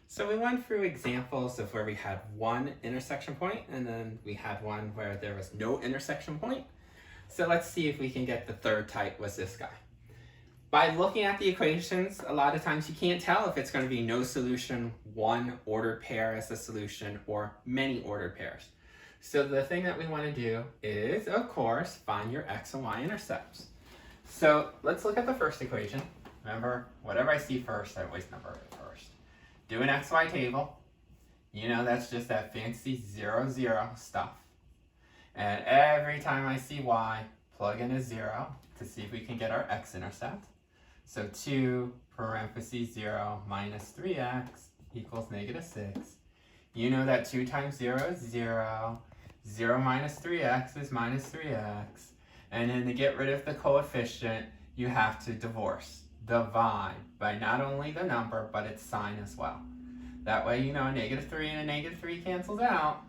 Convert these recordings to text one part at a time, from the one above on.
So we went through examples of where we had one intersection point and then we had one where there was no intersection point. So let's see if we can get the third type, was this guy. By looking at the equations, a lot of times you can't tell if it's going to be no solution, one ordered pair as a solution, or many ordered pairs. So the thing that we want to do is, of course, find your x and y intercepts. So let's look at the first equation. Remember, whatever I see first, I always number it first. Do an xy table. You know that's just that fancy 0, 0 stuff. And every time I see y, plug in a 0 to see if we can get our x-intercept. So 2 parentheses 0 minus 3x equals negative 6. You know that 2 times 0 is 0. 0 minus 3x is minus 3x. And then to get rid of the coefficient, you have to divide by not only the number, but its sign as well. That way you know a negative 3 and a negative 3 cancels out,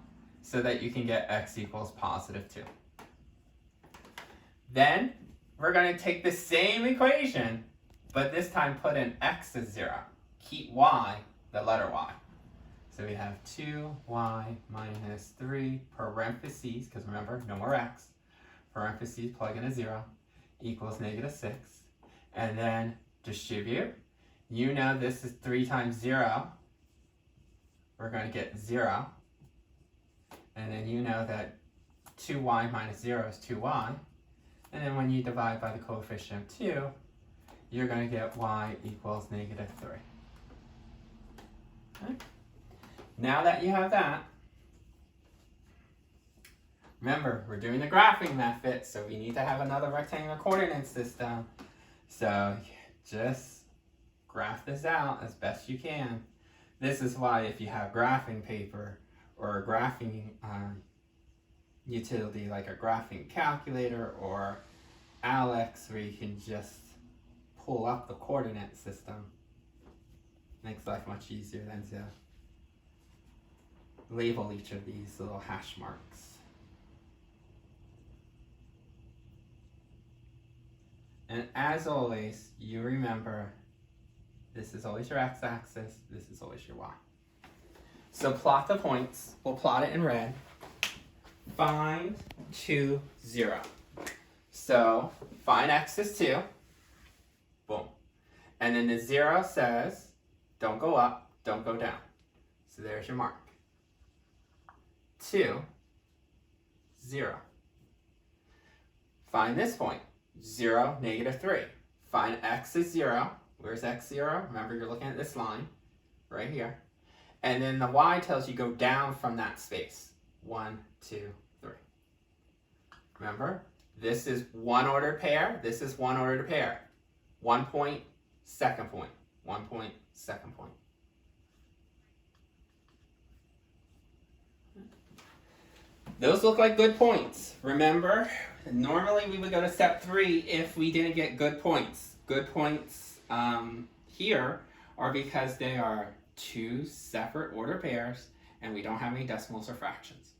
so that you can get x equals positive 2. Then we're going to take the same equation, but this time put in x as 0. Keep y, the letter y. So we have 2y minus 3 parentheses, because remember, no more x, parentheses, plug in a 0, equals negative 6. And then distribute. You know this is 3 times 0. We're going to get 0. And then you know that 2y minus 0 is 2y. And then when you divide by the coefficient of 2, you're going to get y equals negative 3. Okay. Now that you have that, remember, we're doing the graphing method, so we need to have another rectangular coordinate system. So just graph this out as best you can. This is why if you have graphing paper or a graphing utility like a graphing calculator or Alex, where you can just pull up the coordinate system, makes life much easier than to label each of these little hash marks. And as always, you remember, this is always your x-axis, this is always your y. So plot the points. We'll plot it in red. Find 2, 0. So find x is 2. Boom. And then the 0 says, don't go up, don't go down. So there's your mark. 2, 0. Find this point. 0, negative 3. Find x is 0. Where's x 0? Remember, you're looking at this line right here. And then the y tells you go down from that space. 1, 2, 3. Remember, this is one ordered pair. This is one ordered pair. 1 point, second point. 1 point, second point. Those look like good points. Remember, normally we would go to step 3 if we didn't get good points. Good points here are because they are 2 separate ordered pairs and we don't have any decimals or fractions.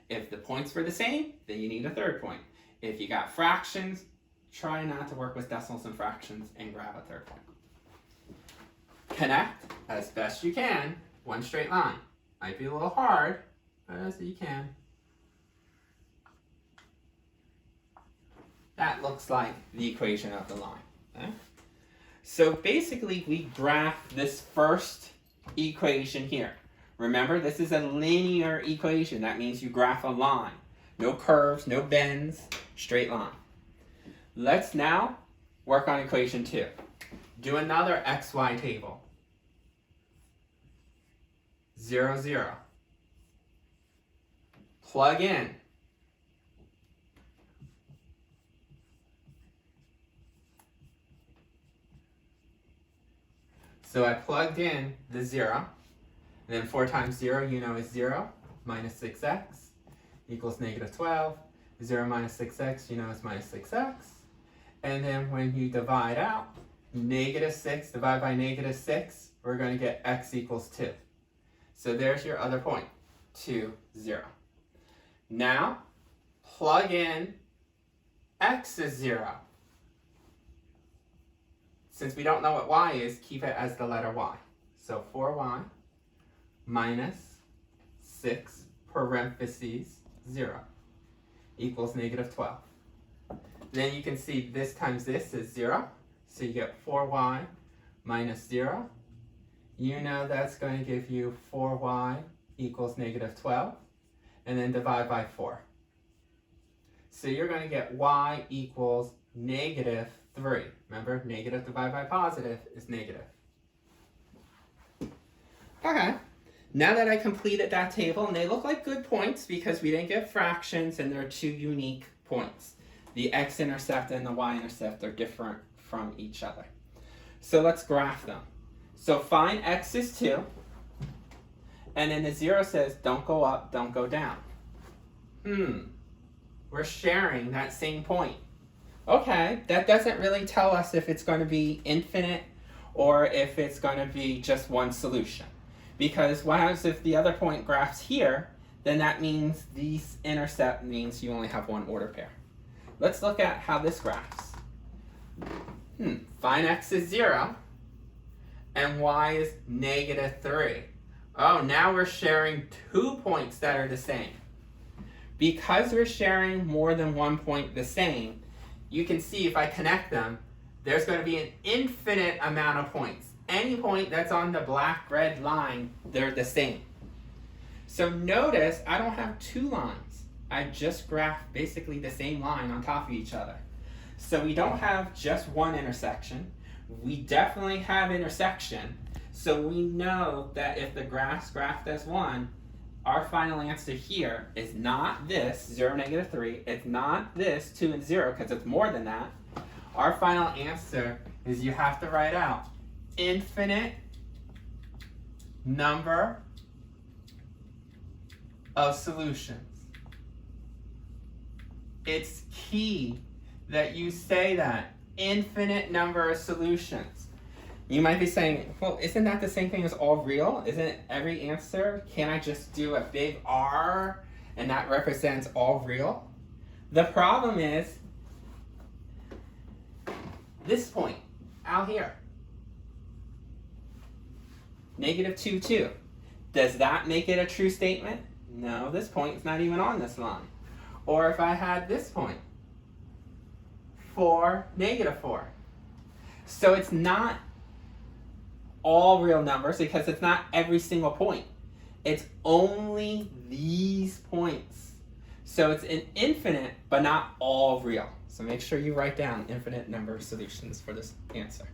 If the points were the same, then you need a third point. If you got fractions, try not to work with decimals and fractions and grab a third point. Connect as best you can, one straight line. Might be a little hard, but as you can. That looks like the equation of the line. Okay? So basically we graph this first equation here. Remember, this is a linear equation. That means you graph a line. No curves, no bends, straight line. Let's now work on equation 2. Do another xy table. 0, 0. Plug in. So I plugged in the 0. And then 4 times 0, you know, is 0. Minus 6x equals negative 12. 0 minus 6x, you know, is minus 6x. And then when you divide out, negative 6 divided by negative 6, we're going to get x equals 2. So there's your other point, 2, 0. Now, plug in x is 0. Since we don't know what y is, keep it as the letter y. So 4y minus 6 parentheses 0 equals negative 12. Then you can see this times this is 0. So you get 4y minus 0. You know that's going to give you 4y equals negative 12. And then divide by 4. So you're going to get y equals negative 3. Remember, negative divided by positive is negative. Okay, now that I completed that table, and they look like good points because we didn't get fractions and they're two unique points. The x-intercept and the y-intercept are different from each other. So let's graph them. So find x is 2, and then the 0 says don't go up, don't go down. We're sharing that same point. Okay, that doesn't really tell us if it's going to be infinite or if it's going to be just one solution. Because what happens if the other point graphs here, then that means these intercept means you only have one order pair. Let's look at how this graphs. Find x is 0 and y is negative 3. Oh, now we're sharing 2 points that are the same. Because we're sharing more than one point the same, you can see if I connect them, there's going to be an infinite amount of points. Any point that's on the black-red line, they're the same. So notice I don't have 2 lines. I just graphed basically the same line on top of each other. So we don't have just one intersection. We definitely have intersection. So we know that if the graph's graphed as 1, our final answer here is not this, 0, negative 3. It's not this, 2 and 0, because it's more than that. Our final answer is you have to write out infinite number of solutions. It's key that you say that. Infinite number of solutions. You might be saying, well, isn't that the same thing as all real? Isn't every answer, can't I just do a big R and that represents all real? The problem is this point out here. Negative 2, 2. Does that make it a true statement? No, this point is not even on this line. Or if I had this point, 4, negative 4. So it's not all real numbers because it's not every single point. It's only these points. So it's an infinite, but not all real. So make sure you write down infinite number of solutions for this answer.